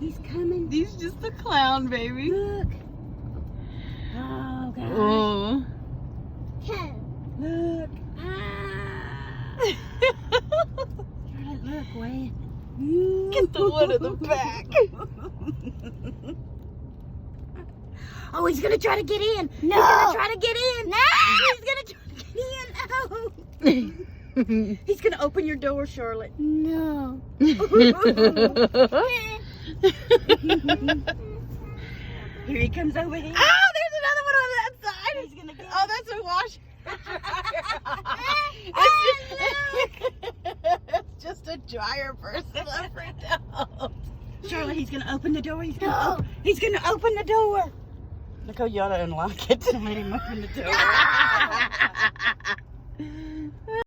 He's coming. He's just a clown, baby. Look. Oh, God. Oh. Look. Ah. Charlotte, look, Wayne. Get the one in the back. Oh, he's gonna try to get in. No. He's gonna try to get in. No. He's gonna try to get in. Oh. He's gonna open your door, Charlotte. No. Here he comes over here. Oh, there's another one on that side. He's gonna get Oh, that's a wash. It's just a dryer person. I'm freaked out. Charlotte, he's gonna open the door. He's gonna, No. he's gonna open the door. Look how you ought to unlock it to let him open the door.